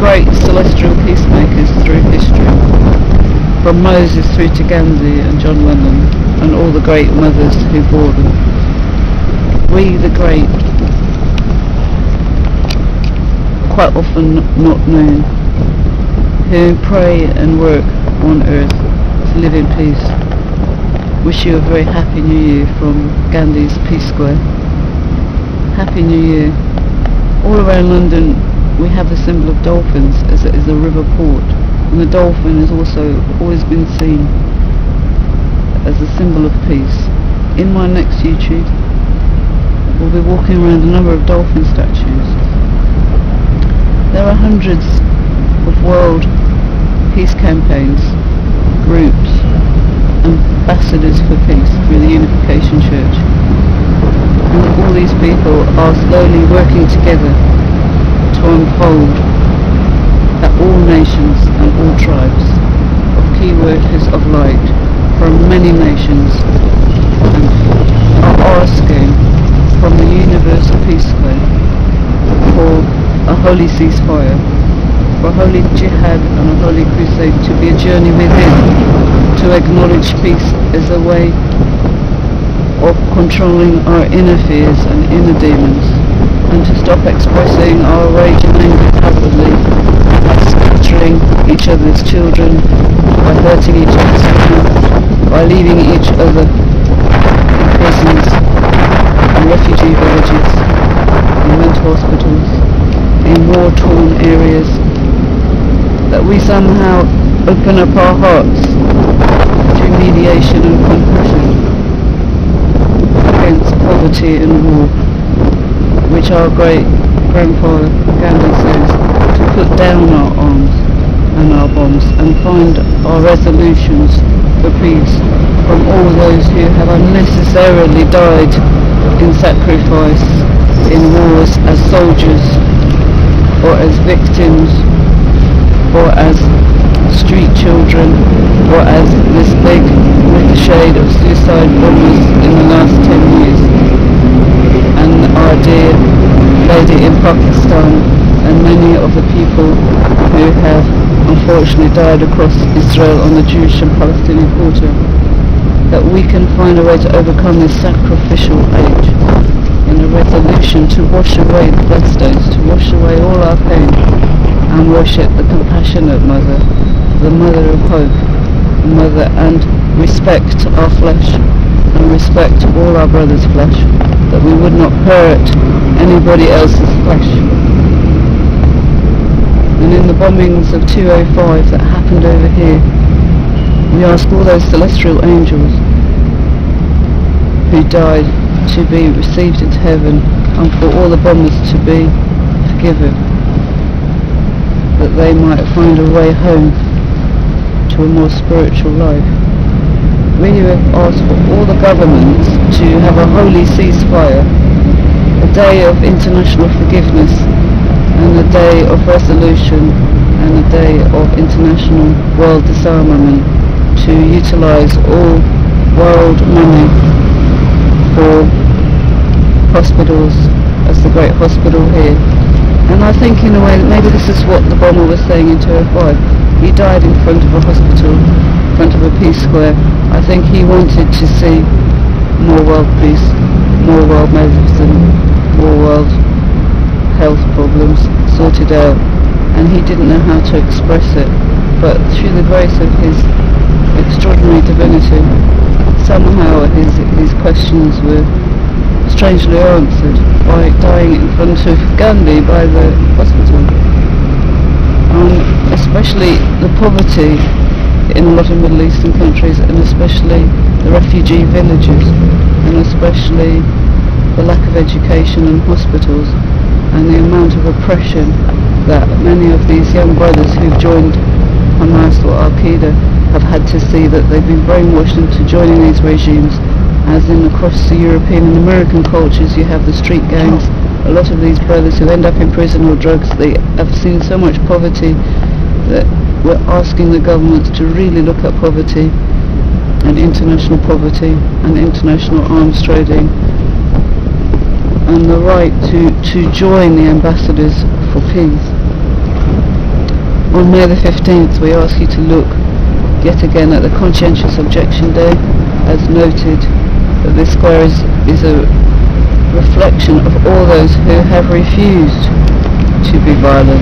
great celestial peacemakers through history, from Moses through to Gandhi and John Lennon and all the great mothers who bore them. We the great, quite often not known, who pray and work on earth to live in peace. Wish you a very happy new year from Gandhi's Peace Square. Happy New Year. All around London we have the symbol of dolphins as it is a river port, and the dolphin has also always been seen as a symbol of peace. In my next YouTube we'll be walking around a number of dolphin statues. There are hundreds of world peace campaigns, groups, ambassadors for peace through the Unification Church. And all these people are slowly working together to unfold that all nations and all tribes of key workers of light from many nations are asking from the Universal Peace Square for a holy ceasefire, for a holy jihad and a holy crusade to be a journey within, to acknowledge peace as a way of controlling our inner fears and inner demons, and to stop expressing our rage and anger outwardly by scattering each other's children, by hurting each other's families, by leaving each other in prisons, in refugee villages, in mental hospitals, in war-torn areas, that we somehow open up our hearts through mediation and compassion against poverty and war, which our great grandfather Gandhi says, to put down our arms and our bombs and find our resolutions for peace from all those who have unnecessarily died in sacrifice in wars as soldiers or as victims or as street children or as this big ricochet of suicide bombers in the last 10 years, and our dear lady in Pakistan and many of the people who have unfortunately died across Israel on the Jewish and Palestinian border, that we can find a way to overcome this sacrificial age in a resolution to wash away the bloodstains, to wash away all our pain and worship the compassionate mother, the mother of hope, the mother, and respect our flesh and respect all our brothers' flesh, that we would not hurt anybody else's flesh. And in the bombings of 205 that happened over here, we ask all those celestial angels who died to be received into heaven, and for all the bombers to be forgiven, that they might find a way home to a more spiritual life. We have asked for all the governments to have a holy ceasefire, a day of international forgiveness, and a day of resolution, and a day of international world disarmament, to utilise all world money for hospitals, as the great hospital here. And I think in a way that maybe this is what the bomber was saying in 205. He died in front of a hospital, in front of a peace square. I think he wanted to see more world peace, more world medicine, more world health problems sorted out, and he didn't know how to express it, but through the grace of his extraordinary divinity, somehow his questions were strangely answered by dying in front of Gandhi by the hospital. Especially the poverty in a lot of Middle Eastern countries, and especially the refugee villages, and especially the lack of education and hospitals, and the amount of oppression that many of these young brothers who've joined Hamas or Al-Qaeda have had to see, that they've been brainwashed into joining these regimes. As in across the European and American cultures, you have the street gangs. A lot of these brothers who end up in prison or drugs, they have seen so much poverty that we're asking the governments to really look at poverty and international arms trading, and the right to join the ambassadors for peace. On May the 15th, we ask you to look yet again at the Conscientious Objection Day, as noted that this square is a reflection of all those who have refused to be violent.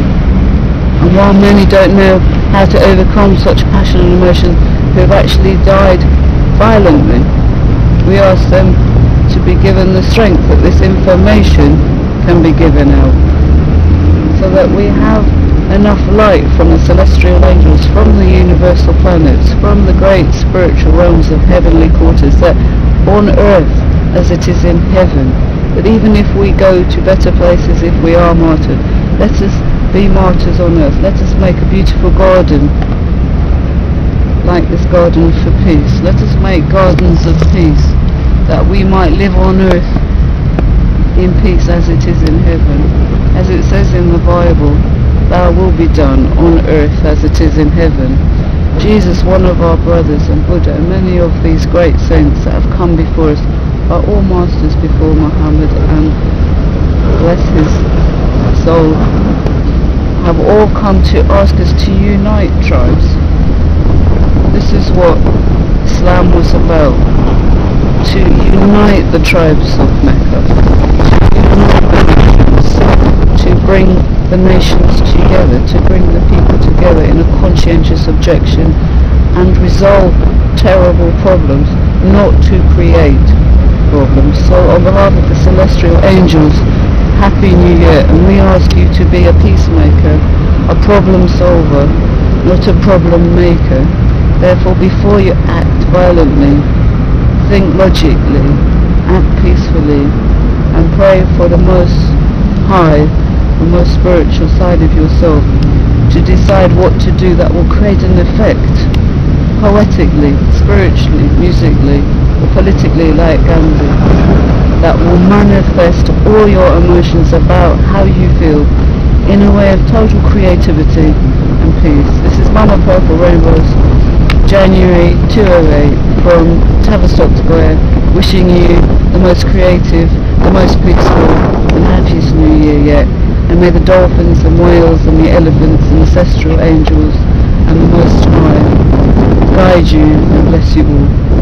And while many don't know how to overcome such passion and emotion, who have actually died violently, we ask them to be given the strength that this information can be given out, so that we have enough light from the celestial angels, from the universal planets, from the great spiritual realms of heavenly quarters, that on earth as it is in heaven, that even if we go to better places, if we are martyred, let us be martyrs on earth. Let us make a beautiful garden like this garden for peace. Let us make gardens of peace, that we might live on earth in peace as it is in heaven. As it says in the Bible, thy will be done on earth as it is in heaven. Jesus, one of our brothers, and Buddha, and many of these great saints that have come before us are all masters before Muhammad, and bless his soul, have all come to ask us to unite tribes. This is what Islam was about, to unite the tribes of Mecca, to bring the nations together, to bring the people together in a conscientious objection and resolve terrible problems, not to create problems. So on behalf of the celestial angels, Happy New Year, and we ask you to be a peacemaker, a problem solver, not a problem maker. Therefore, before you act violently, think logically, act peacefully, and pray for the most high, the most spiritual side of yourself, to decide what to do that will create an effect, poetically, spiritually, musically, or politically, like Gandhi, that will manifest all your emotions about how you feel in a way of total creativity and peace. This is Mama Purple Rainbows, January 208, from Tavistock Square, wishing you the most creative, the most peaceful and happiest New Year yet. And may the dolphins and whales and the elephants and ancestral angels and the Most High guide you and bless you all.